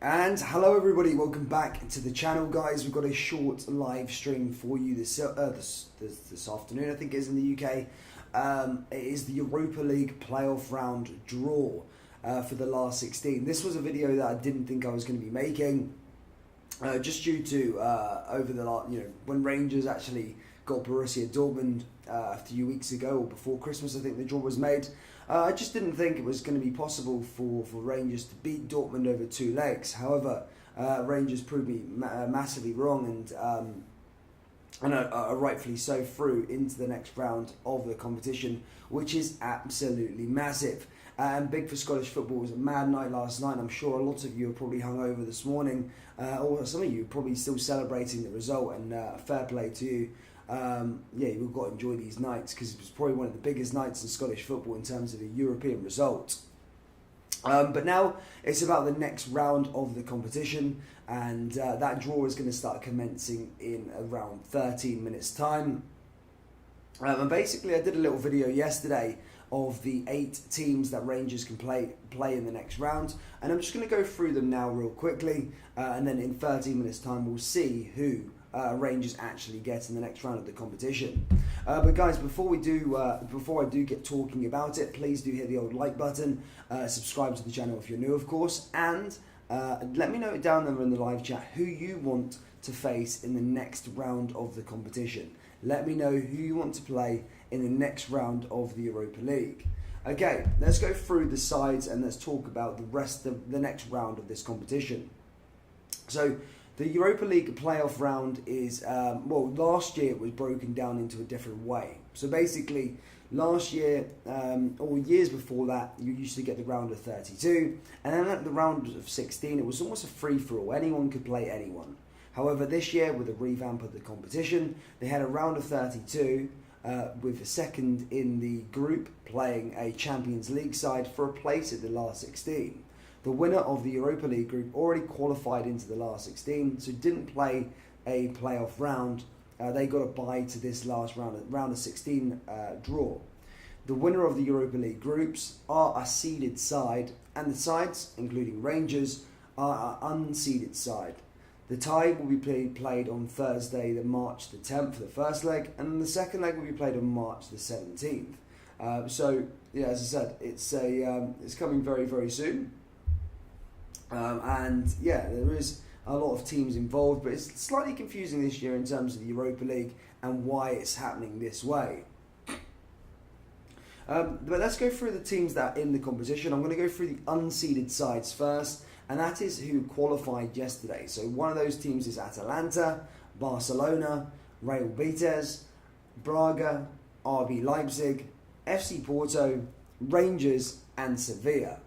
And hello everybody, welcome back to the channel, guys. We've got a short live stream for you this afternoon, I think it is in the UK. It is the Europa League playoff round draw for the last 16. This was a video that I didn't think I was going to be making, just due to over the last, when Rangers actually got Borussia Dortmund a few weeks ago, or before Christmas, I think the draw was made. I just didn't think it was going to be possible for Rangers to beat Dortmund over two legs. However, Rangers proved me massively wrong, and are rightfully so through into the next round of the competition, which is absolutely massive. And big for Scottish football. It was a mad night last night. I'm sure a lot of you are probably hungover this morning, or some of you are probably still celebrating the result, and fair play to you. You've got to enjoy these nights, because it was probably one of the biggest nights in Scottish football in terms of a European result. But now it's about the next round of the competition, and that draw is going to start commencing in around 13 minutes time. And basically I did a little video yesterday of the 8 teams that Rangers can play in the next round, and I'm just going to go through them now real quickly, and then in 13 minutes time we'll see who Rangers actually get in the next round of the competition. But guys, before I do get talking about it, please do hit the old like button, subscribe to the channel if you're new, of course, and let me know down there in the live chat who you want to face in the next round of the competition. Let me know who you want to play in the next round of the Europa League. Okay, let's go through the sides and let's talk about the rest of the next round of this competition. So the Europa League playoff round is, last year it was broken down into a different way. So basically, last year, or years before that, you used to get the round of 32, and then at the round of 16, it was almost a free-for-all. Anyone could play anyone. However, this year, with a revamp of the competition, they had a round of 32, with the second in the group playing a Champions League side for a place at the last 16. The winner of the Europa League group already qualified into the last 16, so didn't play a playoff round. They got a bye to this last round of 16 draw. The winner of the Europa League groups are a seeded side, and the sides, including Rangers, are an unseeded side. The tie will be played on Thursday, March the 10th for the first leg, and the second leg will be played on March the 17th. As I said, it's coming very, very soon. There is a lot of teams involved, but it's slightly confusing this year in terms of the Europa League and why it's happening this way. But let's go through the teams that are in the competition. I'm going to go through the unseeded sides first, and that is who qualified yesterday. So one of those teams is Atalanta, Barcelona, Real Betis, Braga, RB Leipzig, FC Porto, Rangers and Sevilla.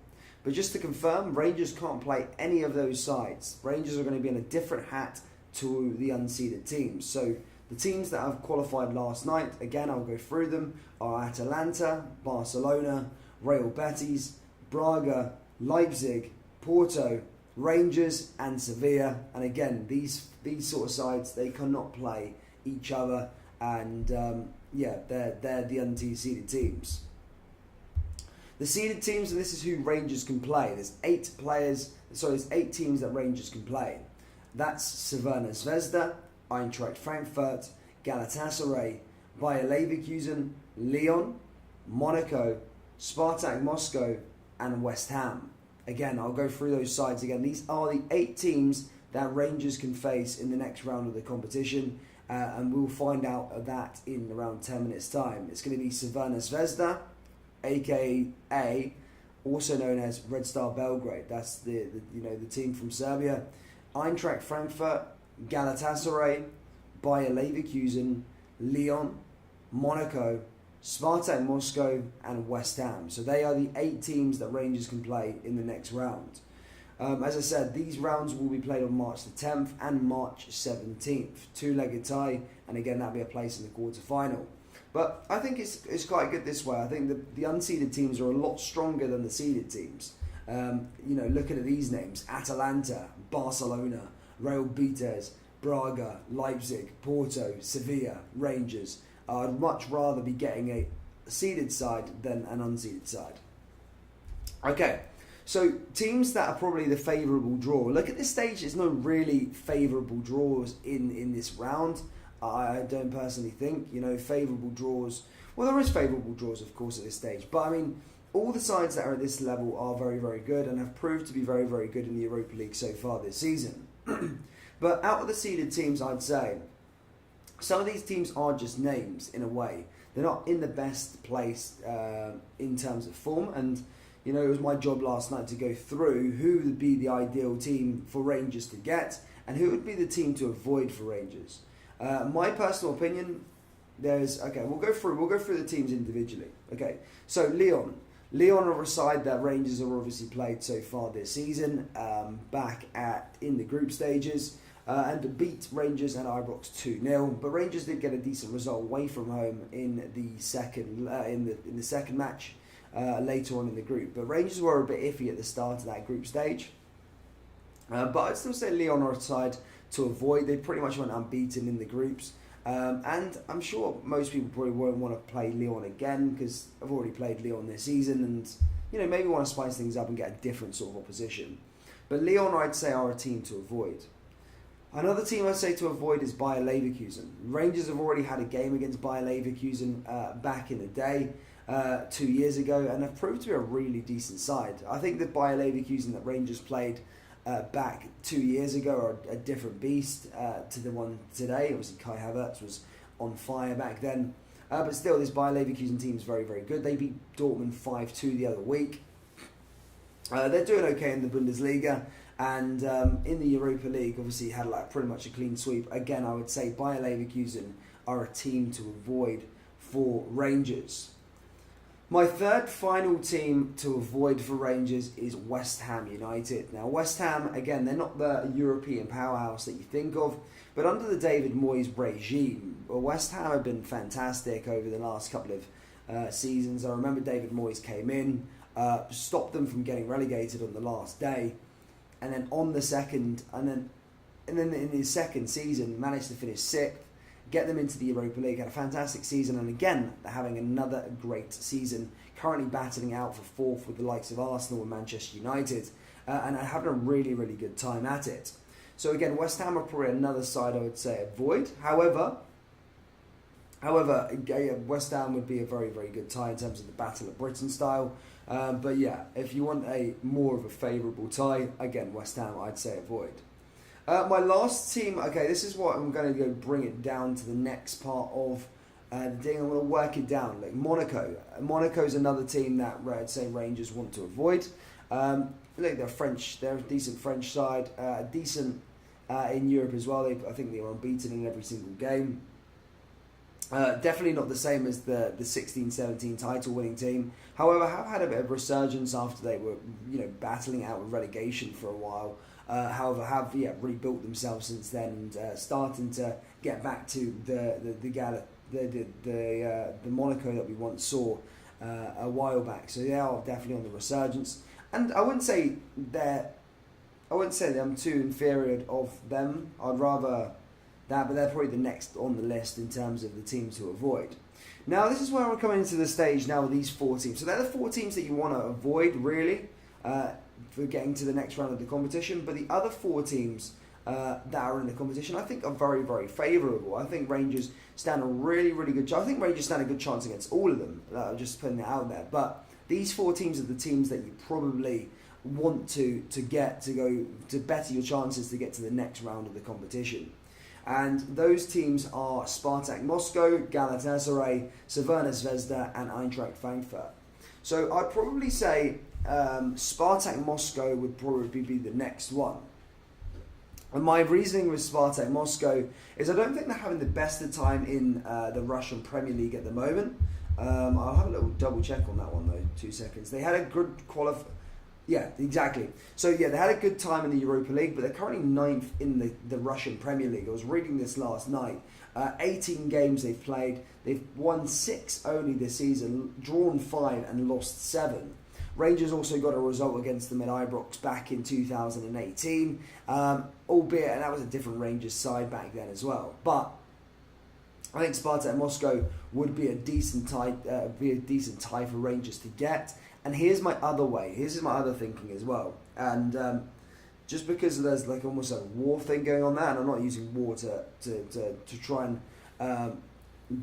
But just to confirm, Rangers can't play any of those sides. Rangers are going to be in a different hat to the unseeded teams. So the teams that have qualified last night, again, I'll go through them, are Atalanta, Barcelona, Real Betis, Braga, Leipzig, Porto, Rangers and Sevilla. And again, these sort of sides, they cannot play each other, and they're the unseeded teams. The seeded teams, and this is who Rangers can play. There's 8 teams that Rangers can play. That's Crvena Zvezda, Eintracht Frankfurt, Galatasaray, Bayer Leverkusen, Lyon, Monaco, Spartak Moscow, and West Ham. Again, I'll go through those sides again. These are the 8 teams that Rangers can face in the next round of the competition, and we'll find out that in around 10 minutes' time. It's going to be Crvena Zvezda, aka also known as Red Star Belgrade. That's the team from Serbia. Eintracht Frankfurt, Galatasaray, Bayer Leverkusen, Lyon, Monaco, Spartak Moscow and West Ham. So they are the 8 teams that Rangers can play in the next round. As I said, these rounds will be played on March the 10th and March 17th. 2-legged tie, and again that'll be a place in the quarter-final. But I think it's quite good this way. I think the unseeded teams are a lot stronger than the seeded teams. Looking at these names: Atalanta, Barcelona, Real Betis, Braga, Leipzig, Porto, Sevilla, Rangers. I'd much rather be getting a seeded side than an unseeded side. Okay, So teams that are probably the favourable draw. Look at this stage. There's no really favourable draws in this round. I don't personally think, favourable draws. Well, there is favourable draws, of course, at this stage. But I mean, all the sides that are at this level are very, very good and have proved to be very, very good in the Europa League so far this season. But out of the seeded teams, I'd say some of these teams are just names in a way. They're not in the best place in terms of form. And, it was my job last night to go through who would be the ideal team for Rangers to get and who would be the team to avoid for Rangers. My personal opinion, we'll go through the teams individually. Okay, so Lyon are a side that Rangers have obviously played so far this season, in the group stages, and beat Rangers and Ibrox 2-0. But Rangers did get a decent result away from home in the second match later on in the group. But Rangers were a bit iffy at the start of that group stage. But I'd still say Lyon are a side to avoid. They pretty much went unbeaten in the groups. And I'm sure most people probably won't want to play Lyon again because I've already played Lyon this season and, maybe want to spice things up and get a different sort of opposition. But Lyon, I'd say, are a team to avoid. Another team I'd say to avoid is Bayer Leverkusen. Rangers have already had a game against Bayer Leverkusen back in the day, 2 years ago, and have proved to be a really decent side. I think the Bayer Leverkusen that Rangers played back 2 years ago are a different beast to the one today. Obviously, Kai Havertz was on fire back then. But still, this Bayer Leverkusen team is very, very good. They beat Dortmund 5-2 the other week. They're doing okay in the Bundesliga. And in the Europa League, obviously, had pretty much a clean sweep. Again, I would say Bayer Leverkusen are a team to avoid for Rangers. My third final team to avoid for Rangers is West Ham United. Now, West Ham, again, they're not the European powerhouse that you think of, but under the David Moyes regime, West Ham have been fantastic over the last couple of seasons. I remember David Moyes came in, stopped them from getting relegated on the last day, and then in his second season managed to finish sixth, get them into the Europa League, had a fantastic season, and again, they're having another great season, currently battling out for fourth with the likes of Arsenal and Manchester United, and are having a really, really good time at it. So again, West Ham are probably another side I would say avoid. However, West Ham would be a very, very good tie in terms of the Battle of Britain style. But yeah, if you want a more of a favourable tie, again, West Ham I'd say avoid. My last team, okay, this is what I'm going to go bring it down to the next part of the thing. I'm going to work it down. Like Monaco. Monaco's another team that I'd say Rangers want to avoid. Look, they're French. They're a decent French side. Decent in Europe as well. I think they were unbeaten in every single game. Definitely not the same as the 16-17 title winning team. However, have had a bit of resurgence after they were battling out with relegation for a while. However, have rebuilt themselves since then and starting to get back to the Monaco that we once saw a while back. So they are definitely on the resurgence. And I wouldn't say that I'm too inferior of them. I'd rather that, but they're probably the next on the list in terms of the teams to avoid. Now, this is where we're coming into the stage now with these four teams. So they're the four teams that you want to avoid, really, for getting to the next round of the competition. But the other four teams that are in the competition, I think, are very, very favourable. I think Rangers stand a really, really good chance. I think Rangers stand a good chance against all of them. Just putting it out there. But these four teams are the teams that you probably want to get to go to better your chances to get to the next round of the competition. And those teams are Spartak Moscow, Galatasaray, Crvena Zvezda and Eintracht Frankfurt. So I'd probably say Spartak Moscow would probably be the next one. And my reasoning with Spartak Moscow is I don't think they're having the best of time in the Russian Premier League at the moment. I'll have a little double check on that one though, 2 seconds. They had a good Yeah, exactly. So yeah, they had a good time in the Europa League, but they're currently 9th in the Russian Premier League. I was reading this last night. 18 games they've played. They've won 6 only this season, drawn 5 and lost 7. Rangers also got a result against them at Ibrox back in 2018, albeit, and that was a different Rangers side back then as well. But I think Spartak Moscow would be a decent tie for Rangers to get. And here's my other way. Here's my other thinking as well. And just because there's like almost a war thing going on there, and I'm not using war to try and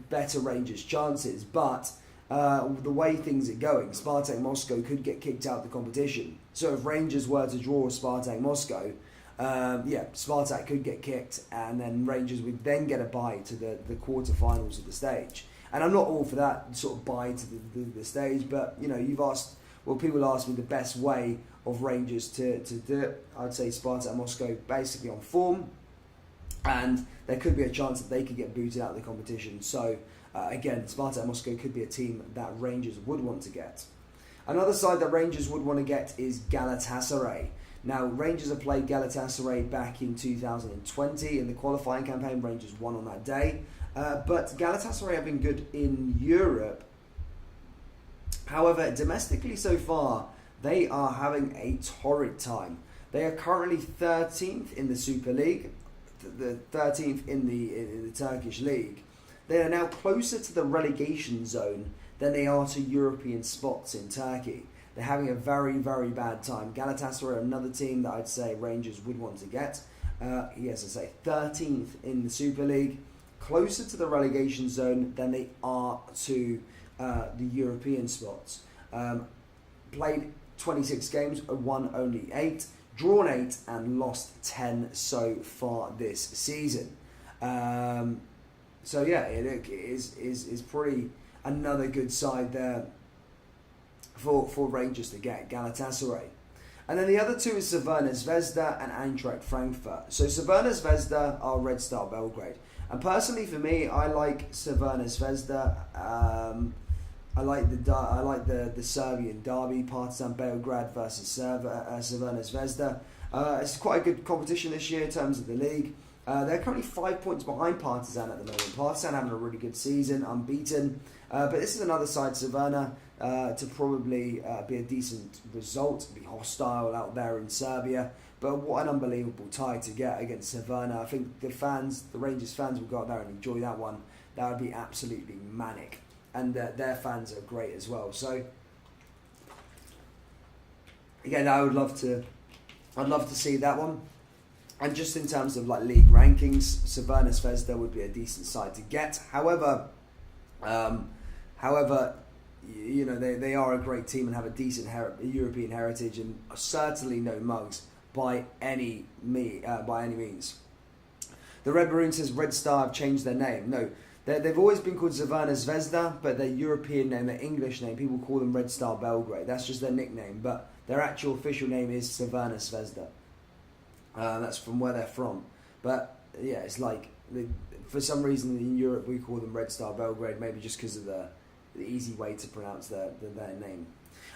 better Rangers' chances, but the way things are going, Spartak Moscow could get kicked out of the competition. So if Rangers were to draw Spartak Moscow, Spartak could get kicked, and then Rangers would then get a bye to the quarterfinals of the stage. And I'm not all for that sort of bye to the stage, but you've asked. Well, people ask me the best way of Rangers to do it. I'd say Spartak Moscow basically on form, and there could be a chance that they could get booted out of the competition. So again, Spartak Moscow could be a team that Rangers would want to get. Another side that Rangers would want to get is Galatasaray. Now, Rangers have played Galatasaray back in 2020 in the qualifying campaign. Rangers won on that day. But Galatasaray have been good in Europe. However, domestically so far, they are having a torrid time. They are currently 13th in the Super League, the 13th in the Turkish League. They are now closer to the relegation zone than they are to European spots in Turkey. They're having a very, very bad time. Galatasaray are another team that I'd say Rangers would want to get. Yes, I say 13th in the Super League, closer to the relegation zone than they are to the European spots. Played 26 games, won only 8, drawn 8, and lost 10 so far this season. So yeah, it is pretty another good side there for Rangers to get, Galatasaray. And then the other two is Crvena Zvezda and Eintracht Frankfurt. So Crvena Zvezda are Red Star Belgrade. And personally for me, I like Crvena Zvezda. I like the Serbian derby, Partizan Belgrade versus Crvena Zvezda. It's quite a good competition this year in terms of the league. They're currently 5 points behind Partizan at the moment. Partizan having a really good season, unbeaten. But this is another side, Crvena, to probably be a decent result, be hostile out there in Serbia. But what an unbelievable tie to get against Crvena. I think the Rangers fans will go out there and enjoy that one. That would be absolutely manic. And their fans are great as well. So, again, I'd love to see that one. And just in terms of like league rankings, Crvena Zvezda would be a decent side to get. However, they are a great team and have a decent European heritage, and certainly no mugs by any means. The Red Maroon says Red Star have changed their name. No, they've always been called Crvena Zvezda, but their European name, their English name, people call them Red Star Belgrade. That's just their nickname, but their actual official name is Crvena Zvezda. That's from where they're from. But yeah, it's like for some reason in Europe we call them Red Star Belgrade, maybe just because of the easy way to pronounce their name.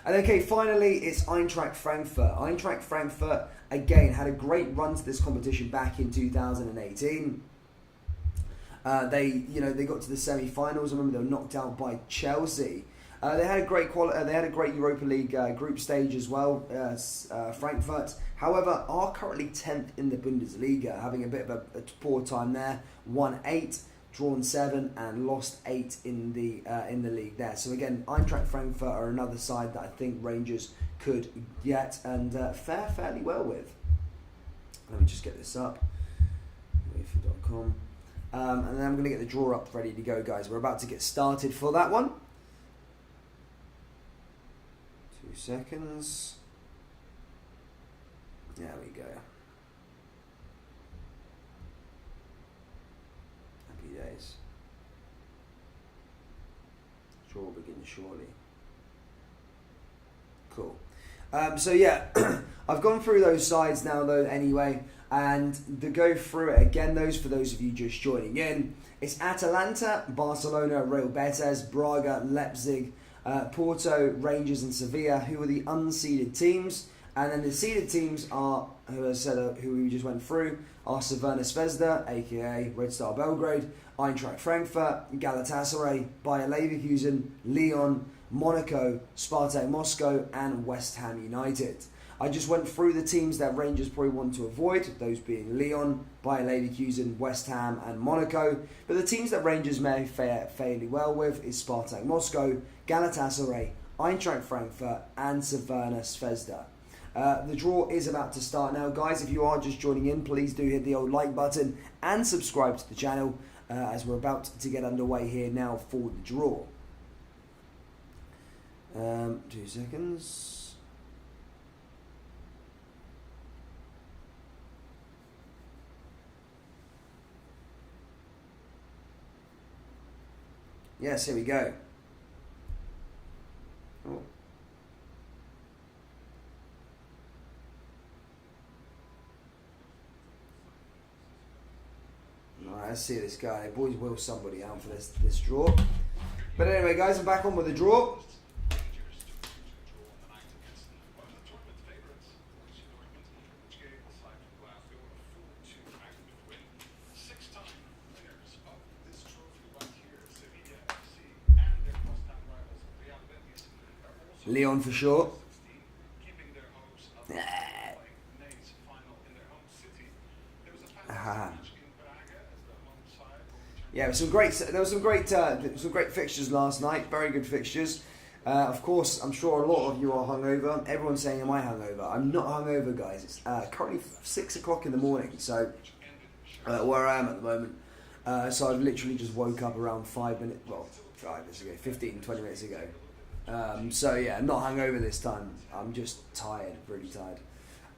And okay, finally it's Eintracht Frankfurt. Eintracht Frankfurt again had a great run to this competition back in 2018. They got to the semi-finals. I remember they were knocked out by Chelsea. They had a great Europa League group stage as well, Frankfurt. However, are currently 10th in the Bundesliga, having a bit of a poor time there. Won 8, drawn 7, and lost 8 in the league there. So again, Eintracht Frankfurt are another side that I think Rangers could get and fare fairly well with. Let me just get this up. Uefa.com. And then I'm going to get the draw up ready to go, guys. We're about to get started for that one. 2 seconds. There we go. Happy days. Draw begins shortly. Cool. So yeah, I've gone through those sides now though anyway, and to go through it again, for those of you just joining in, it's Atalanta, Barcelona, Real Betis, Braga, Leipzig, Porto, Rangers and Sevilla, who are the unseeded teams. And then the seeded teams are, who we just went through, are Crvena Zvezda, aka Red Star Belgrade, Eintracht Frankfurt, Galatasaray, Bayer Leverkusen, Lyon, Monaco, Spartak Moscow, and West Ham United. I just went through the teams that Rangers probably want to avoid, those being Lyon, Bayer Leverkusen, West Ham, and Monaco. But the teams that Rangers may fare fairly well with is Spartak Moscow, Galatasaray, Eintracht Frankfurt and Cervena Zvezda. The draw is about to start now, guys. If you are just joining in, please do hit the old like button and subscribe to the channel as we're about to get underway here now for the draw. 2 seconds. Yes, here we go. Oh. Alright, let's see this guy. Boys will somebody out for this draw. But anyway, guys, I'm back on with the draw. Leon for sure. Yeah, there were some great fixtures last night. Very good fixtures. Of course, I'm sure a lot of you are hungover. Everyone's saying, "Am I hungover?" I'm not hungover, guys. It's currently 6 o'clock in the morning, so where I am at the moment. So I've literally just woke up around 5 minutes, well, 5 minutes ago, 15, 20 minutes ago. So yeah, I'm not hungover this time. I'm just tired, really tired.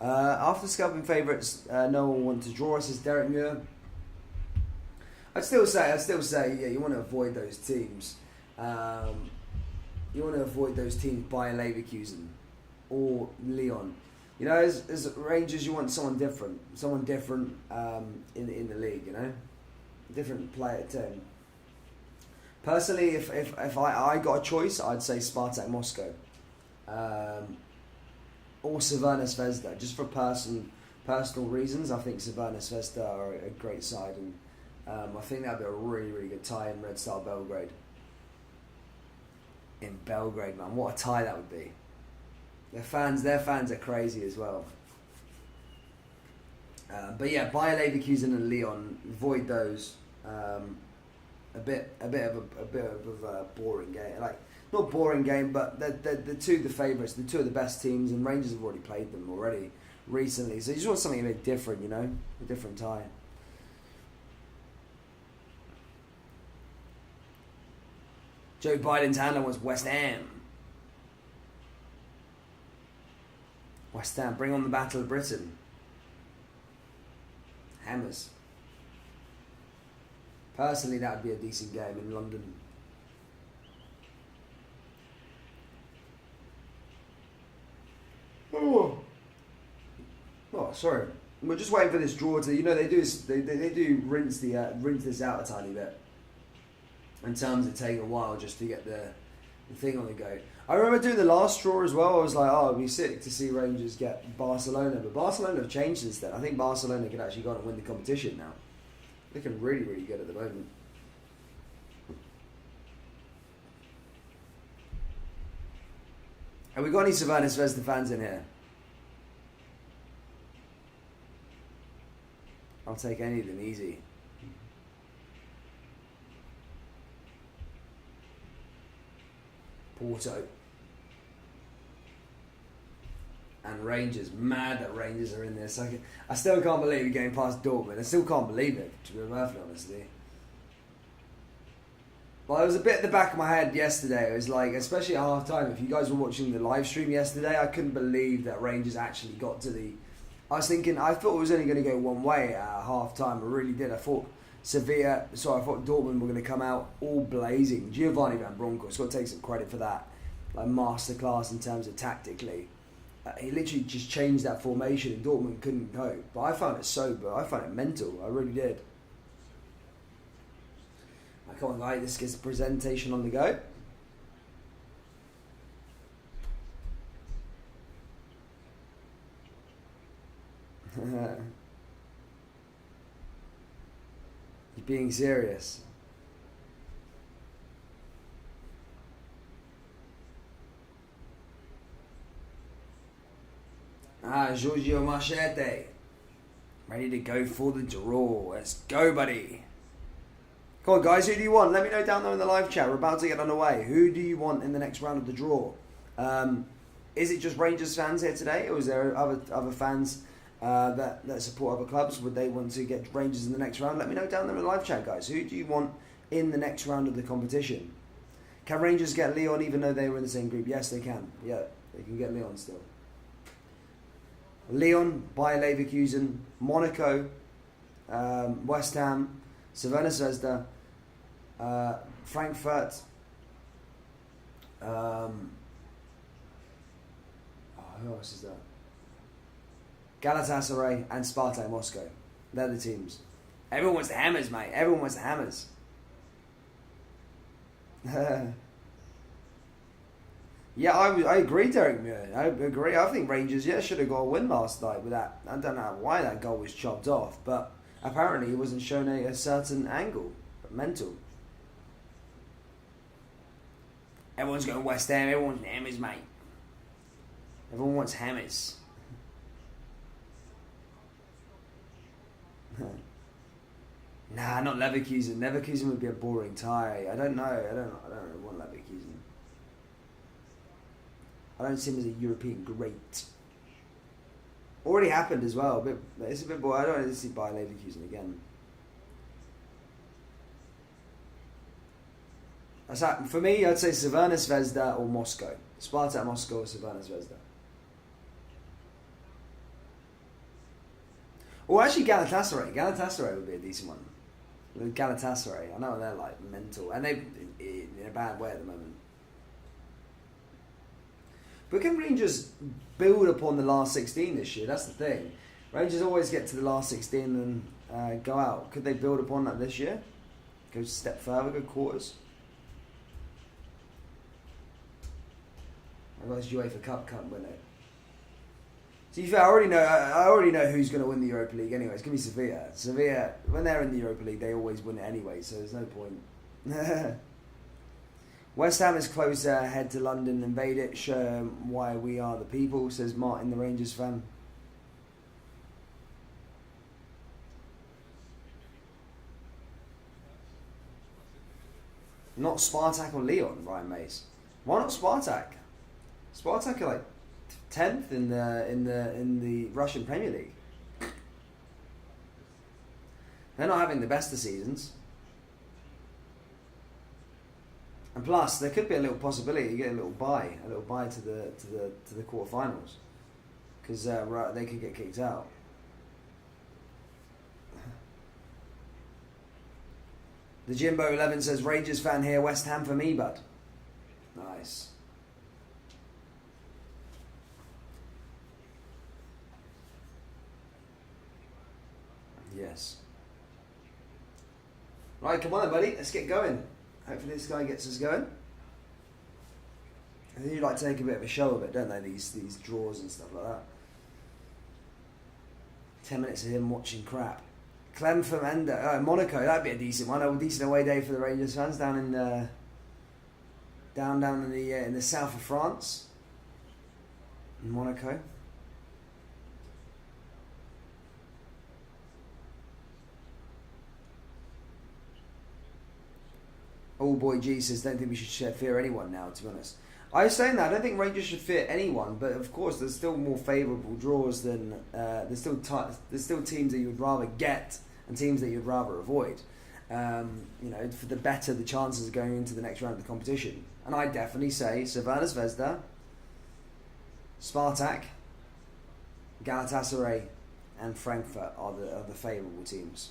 After scalping favourites, no one wanted to draw us, says Derek Muir. I'd still say, yeah, you want to avoid those teams. You want to avoid those teams by Leverkusen or Lyon. You know, as Rangers, you want someone different in the league. You know, different player team. Personally, if I got a choice, I'd say Spartak Moscow or Cervena Zvezda. Just for personal reasons, I think Cervena Zvezda are a great side, and I think that'd be a really, really good tie in Red Star Belgrade. In Belgrade, man, what a tie that would be. Their fans are crazy as well. But yeah, Bayer Leverkusen and Lyon, avoid those. A bit of a boring game. Like, not boring game, but the two of the favourites, the two of the best teams, and Rangers have already played them already recently. So you just want something a bit different, you know, a different tie. Joe Biden's handler wants West Ham. West Ham, bring on the Battle of Britain. Hammers. Personally, that would be a decent game in London. Oh, sorry. We're just waiting for this draw to. You know, they do rinse this out a tiny bit. In terms of taking a while just to get the thing on the go. I remember doing the last draw as well. I was like, oh, it'd be sick to see Rangers get Barcelona, but Barcelona have changed since then. I think Barcelona can actually go on and win the competition now. Looking really, really good at the moment. Have we got any Cervena Zvezda fans in here? I'll take any of them, easy. Porto. And Rangers. Mad that Rangers are in this. I still can't believe we're going past Dortmund. I still can't believe it, to be perfectly honest. Well, it was a bit at the back of my head yesterday. It was like, especially at half time, if you guys were watching the live stream yesterday, I couldn't believe that Rangers actually got to the... I thought it was only going to go one way at half time. I really did. I thought Dortmund were going to come out all blazing. Giovanni Van Bronckhorst's got to take some credit for that. Like, masterclass in terms of tactically. He literally just changed that formation and Dortmund couldn't cope. But I found it sober. I found it mental. I really did. I can't lie, this gets a presentation on the go. You're being serious. Giorgio Machete. Ready to go for the draw. Let's go, buddy. Come on, guys. Who do you want? Let me know down there in the live chat. We're about to get underway. Who do you want in the next round of the draw? Is it just Rangers fans here today, or is there other fans that support other clubs? Would they want to get Rangers in the next round? Let me know down there in the live chat, guys. Who do you want in the next round of the competition? Can Rangers get Lyon even though they were in the same group? Yes, they can. Yeah, they can get Lyon still. Lyon, Bayer Leverkusen, Monaco, West Ham, Crvena Zvezda, Frankfurt, who else is there? Galatasaray and Spartak Moscow. They're the teams. Everyone wants the Hammers, mate. Everyone wants the Hammers. Yeah, I agree, Derek Muir. I agree. I think Rangers, should have got a win last night with that. I don't know why that goal was chopped off, but apparently it wasn't shown a certain angle. Mental. Everyone's going West Ham. Everyone wants Hammers, mate. Everyone wants Hammers. Nah, not Leverkusen. Leverkusen would be a boring tie. I don't know. I don't really want Leverkusen. I don't see him as a European great. Already happened as well. But it's a bit boring. I don't want to see Bayer Leverkusen again. For me, I'd say Crvena Zvezda or Moscow. Spartak Moscow or Crvena Zvezda. Or actually Galatasaray. Galatasaray would be a decent one. Galatasaray. I know they're like mental. And they're in a bad way at the moment. But can Rangers build upon the last 16 this year? That's the thing. Rangers always get to the last 16 and go out. Could they build upon that this year? Go a step further, go quarters? I got this Uefa Cup, can't win it. To be fair, I already know who's going to win the Europa League anyway. It's going to be Sevilla. Sevilla, when they're in the Europa League, they always win it anyway, so there's no point. West Ham is closer, head to London, invade it, show them why we are the people, says Martin, the Rangers fan. Not Spartak or Lyon, Ryan Mace. Why not Spartak? Spartak are like 10th in the Russian Premier League. They're not having the best of seasons. And plus, there could be a little possibility you get a little bye to the quarterfinals, because they could get kicked out. The Jimbo 11 says Rangers fan here, West Ham for me, bud. Nice. Yes. Right, come on, then, buddy. Let's get going. Hopefully this guy gets us going. I think you like to make a bit of a show of it, don't they? These draws and stuff like that. 10 minutes of him watching crap. Clem from Monaco, that'd be a decent one. A decent away day for the Rangers fans down in in the south of France, in Monaco. Old Boy G says, don't think we should fear anyone now, to be honest. I was saying that, I don't think Rangers should fear anyone, but of course there's still more favourable draws than... there's still teams that you would rather get and teams that you'd rather avoid. For the better the chances of going into the next round of the competition. And I'd definitely say Crvena Zvezda, Spartak, Galatasaray and Frankfurt are the favourable teams.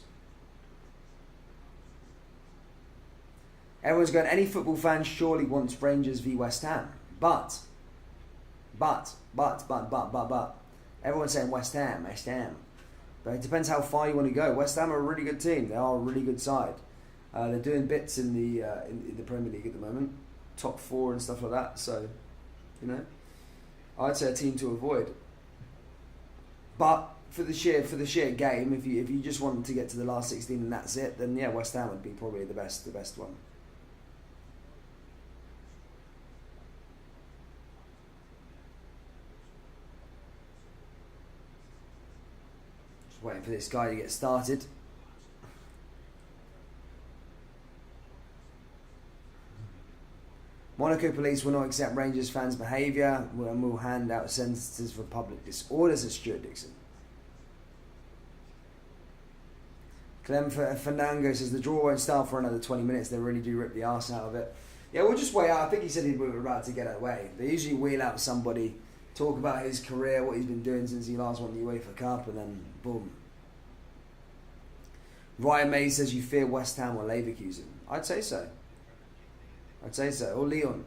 Everyone's going, any football fan surely wants Rangers v West Ham. But. Everyone's saying West Ham. But it depends how far you want to go. West Ham are a really good team. They are a really good side. They're doing bits in the Premier League at the moment. Top 4 and stuff like that. So, I'd say a team to avoid. But for the sheer game, if you just want to get to the last 16 and that's it, then yeah, West Ham would be probably the best one. Waiting for this guy to get started. Monaco police will not accept Rangers fans' behaviour and will hand out sentences for public disorder, says Stuart Dixon. Clem Fernando says the draw won't start for another 20 minutes. They really do rip the arse out of it. Yeah, we'll just wait out. I think he said we were about to get away. They usually wheel out somebody, talk about his career, what he's been doing since he last won the UEFA Cup, and then boom. Ryan May says you fear West Ham or Leverkusen. I'd say so. Or Lyon.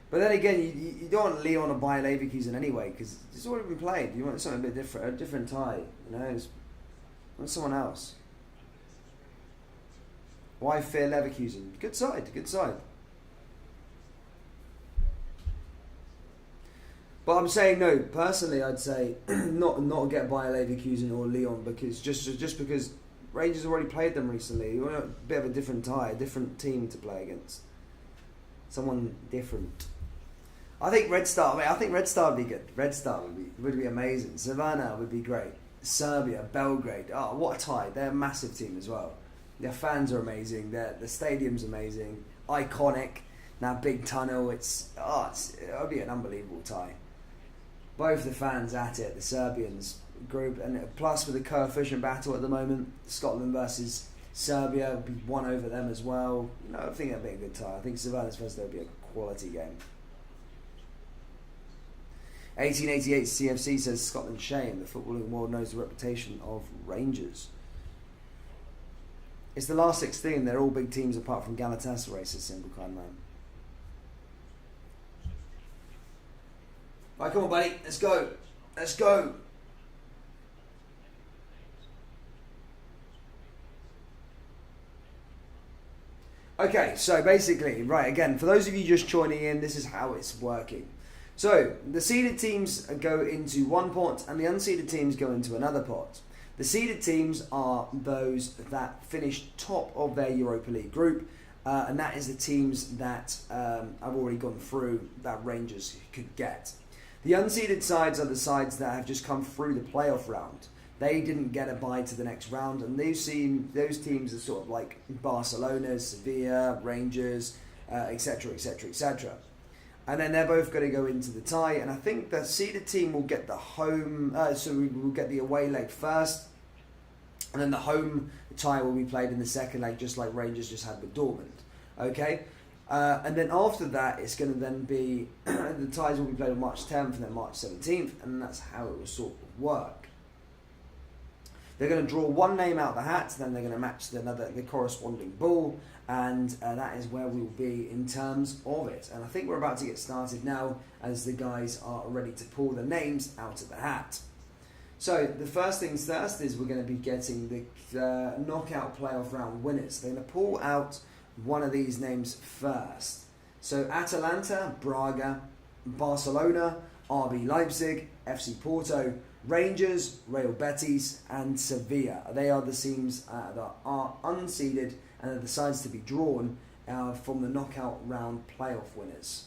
But then again, you don't want Lyon or Bayer Leverkusen anyway, because it's already been played. You want something a bit different, a different tie. You know, you want someone else. Why fear Leverkusen? Good side. But I'm saying no. Personally, I'd say not get Bayer Leverkusen or Lyon, because just because Rangers already played them recently. You want a bit of a different tie, a different team to play against. Someone different. I think Red Star would be good. Red Star would be amazing. Savannah would be great. Serbia, Belgrade. Oh, what a tie. They're a massive team as well. Their fans are amazing. The stadium's amazing. Iconic. Now big tunnel. It would be an unbelievable tie. Both the fans at it, the Serbians group, and plus with the coefficient battle at the moment, Scotland versus Serbia would be one over them as well. You know, I think that'd be a good tie. I think Savannah's first would be a quality game. 1888 CFC says Scotland shame. The footballing world knows the reputation of Rangers. It's the last 16. They're all big teams apart from Galatasaray, says Simple Kind Man. Right, come on, buddy. Let's go. Okay, so basically, right, again, for those of you just joining in, this is how it's working. So, the seeded teams go into one pot and the unseeded teams go into another pot. The seeded teams are those that finish top of their Europa League group, and that is the teams that I've already gone through that Rangers could get. The unseeded sides are the sides that have just come through the playoff round. They didn't get a bye to the next round, and those teams are sort of like Barcelona, Sevilla, Rangers, etc., etc., etc. And then they're both going to go into the tie, and I think the seeded team will get the home, so we will get the away leg first, and then the home tie will be played in the second leg, just like Rangers just had with Dortmund. Okay? And then after that, it's going to then be, the ties will be played on March 10th and then March 17th, and that's how it will sort of work. They're going to draw one name out of the hat, then they're going to match the corresponding ball, and that is where we will be in terms of it. And I think we're about to get started now, as the guys are ready to pull the names out of the hat. So the first things first is we're going to be getting the knockout playoff round winners. They're going to pull out one of these names first. So Atalanta, Braga, Barcelona, RB Leipzig, FC Porto, Rangers, Real Betis and Sevilla. They are the teams that are unseeded and are the sides to be drawn from the knockout round playoff winners.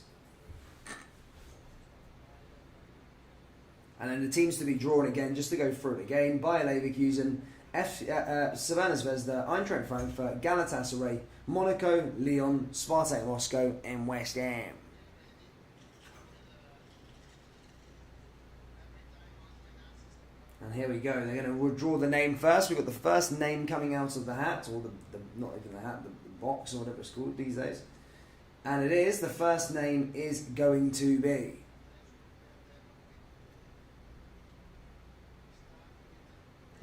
And then the teams to be drawn again, just to go through it again: Bayer Leverkusen, Savannah Zvezda, Eintracht Frankfurt, Galatasaray, Monaco, Lyon, Spartak Moscow and West Ham. And here we go. They're going to withdraw the name first. We've got the first name coming out of the hat, or the not even the hat, the box or whatever it's called these days. And it is, the first name is going to be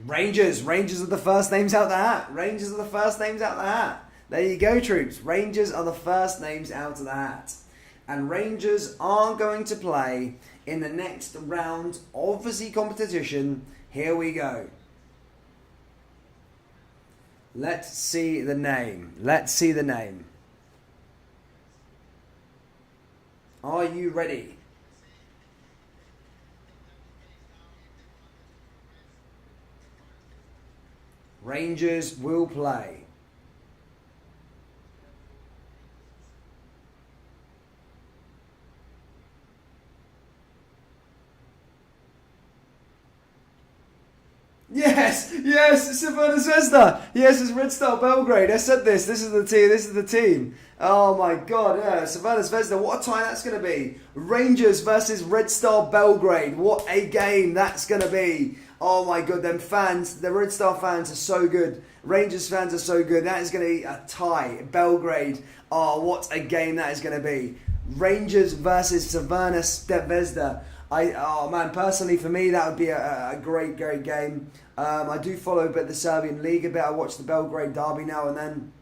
Rangers. Rangers are the first names out the hat. Rangers are the first names out the hat. There you go, troops. Rangers are the first names out of the hat. And Rangers are going to play in the next round of the competition. Here we go. Let's see the name. Let's see the name. Are you ready? Rangers will play. Yes, yes, Crvena Zvezda. Yes, it's Red Star Belgrade. I said this. This is the team. This is the team. Oh my God, yeah, Crvena Zvezda. What a tie that's going to be. Rangers versus Red Star Belgrade. What a game that's going to be. Oh my God, them fans, the Red Star fans are so good. Rangers fans are so good. That is going to be a tie. Belgrade. Oh, what a game that is going to be. Rangers versus Crvena Zvezda. Oh man, personally for me that would be a great game. I do follow a bit the Serbian league a bit. I watch the Belgrade derby now and then.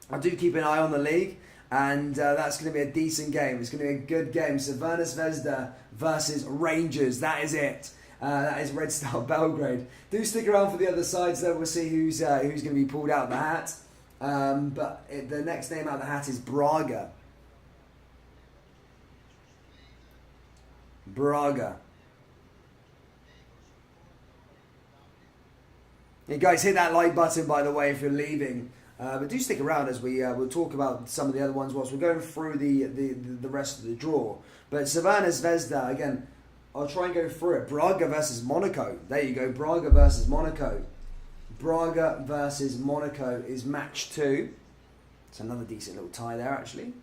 I do keep an eye on the league, and that's going to be a decent game. It's going to be a good game. Crvena Zvezda versus Rangers. That is it. That is Red Star Belgrade. Do stick around for the other sides though. We'll see who's going to be pulled out of the hat. The next name out of the hat is Braga. Braga. Hey guys, hit that like button by the way if you're leaving. But do stick around as we'll talk about some of the other ones whilst we're going through the rest of the draw. But Crvena Zvezda, again, I'll try and go through it. Braga versus Monaco. There you go, Braga versus Monaco. Braga versus Monaco is match 2. It's another decent little tie there actually.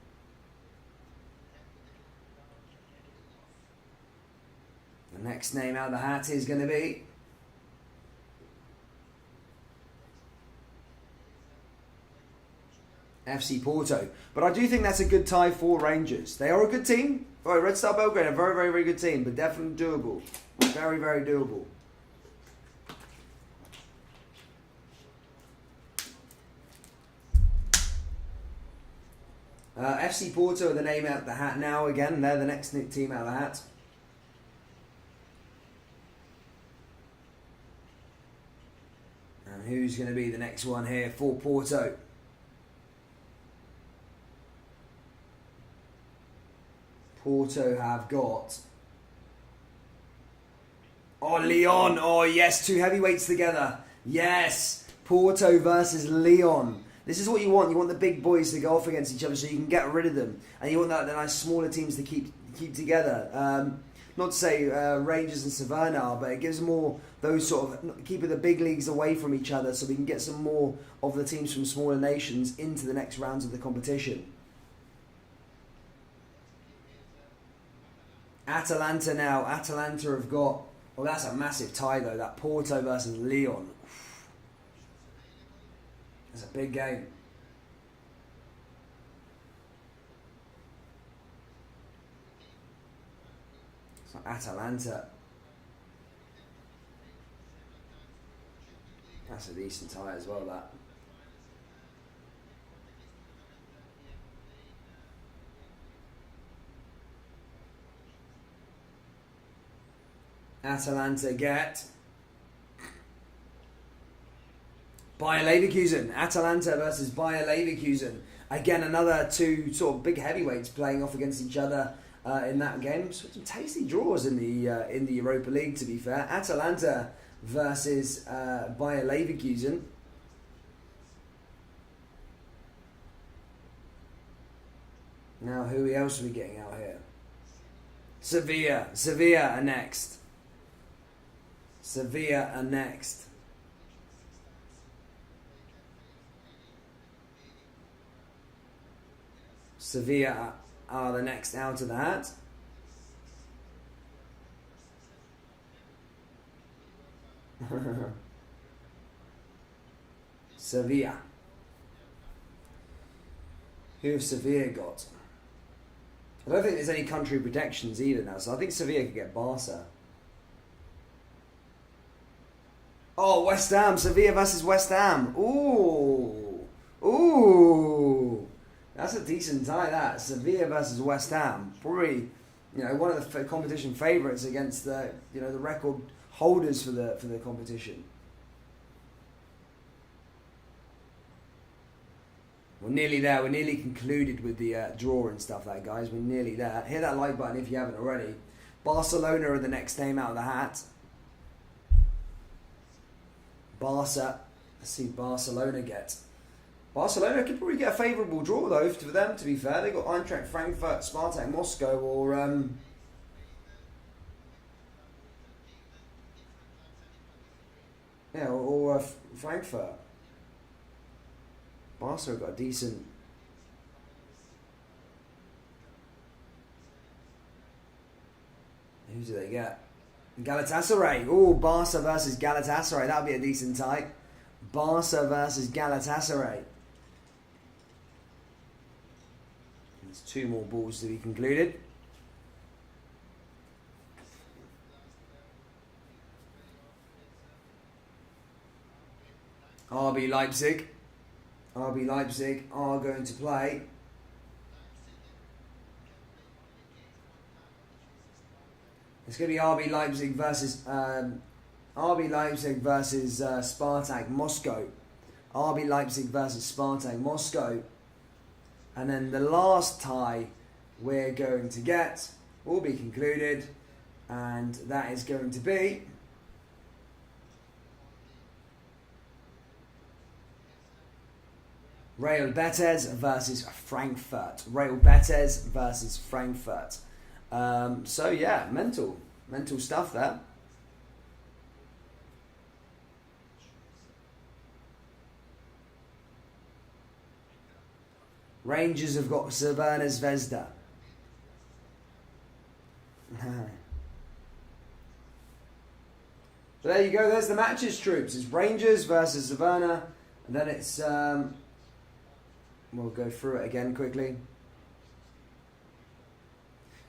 The next name out of the hat is going to be FC Porto. But I do think that's a good tie for Rangers. They are a good team. Right, Red Star Belgrade, a very, very, very good team, but definitely doable. Very, very doable. FC Porto are the name out of the hat now again. They're the next team out of the hat. And who's going to be the next one here for Porto? Porto have got... Oh, Lyon. Oh, yes. 2 heavyweights together. Yes. Porto versus Lyon. This is what you want. You want the big boys to go off against each other so you can get rid of them. And you want the nice smaller teams to keep together. Not to say Rangers and Crvena are, but it gives more those sort of keeping the big leagues away from each other so we can get some more of the teams from smaller nations into the next rounds of the competition. Atalanta now. Atalanta have got... Well, that's a massive tie though. That Porto versus Lyon. It's a big game. So Atalanta. That's a decent tie as well, that. Atalanta get Bayer Leverkusen. Atalanta versus Bayer Leverkusen. Again, another 2 sort of big heavyweights playing off against each other in that game. So some tasty draws in the Europa League, to be fair. Atalanta versus Bayer Leverkusen. Now, who else are we getting out here? Sevilla. Sevilla are next. Sevilla are next. Sevilla are the next out of the hat. Sevilla. Who have Sevilla got? I don't think there's any country protections either now, so I think Sevilla could get Barca. Oh, West Ham. Sevilla versus West Ham. Ooh. Ooh. That's a decent tie, that. Sevilla versus West Ham. Probably, one of the competition favourites against the record holders for the competition. We're nearly there. We're nearly concluded with the draw and stuff, guys. We're nearly there. Hit that like button if you haven't already. Barcelona are the next name out of the hat. Barca. Let's see Barcelona get. Barcelona could probably get a favourable draw though for them, to be fair. They've got Eintracht Frankfurt, Spartak Moscow or Yeah, or Frankfurt. Barca got a decent. Who do they get? Galatasaray. Oh, Barca versus Galatasaray. That'll be a decent tie. Barca versus Galatasaray. There's 2 more balls to be concluded. RB Leipzig. RB Leipzig are going to play. It's going to be RB Leipzig versus Spartak Moscow. RB Leipzig versus Spartak Moscow. And then the last tie we're going to get will be concluded, and that is going to be Real Betis versus Frankfurt. Real Betis versus Frankfurt. So yeah, mental stuff there. Rangers have got Crvena Zvezda. So there you go. There's the matches, troops. It's Rangers versus Crvena, and then it's we'll go through it again quickly.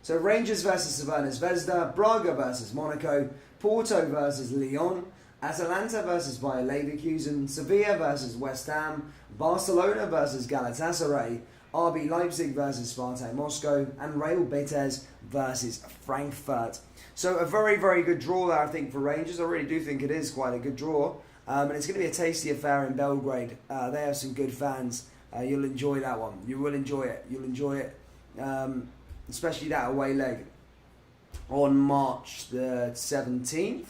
So Rangers versus Crvena Zvezda, Braga versus Monaco, Porto versus Lyon, Atalanta versus Bayer Leverkusen, Sevilla versus West Ham, Barcelona versus Galatasaray, RB Leipzig versus Spartak Moscow, and Real Betis versus Frankfurt. So a very, very good draw there, I think, for Rangers. I really do think it is quite a good draw. And it's going to be a tasty affair in Belgrade. They have some good fans. You'll enjoy that one. You will enjoy it. You'll enjoy it. Especially that away leg on March the 17th.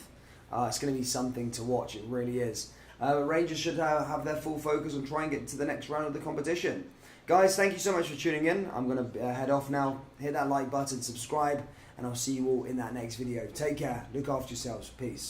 It's going to be something to watch. It really is. Rangers should have their full focus on trying to get to the next round of the competition. Guys, thank you so much for tuning in. I'm going to head off now. Hit that like button, subscribe, and I'll see you all in that next video. Take care. Look after yourselves. Peace.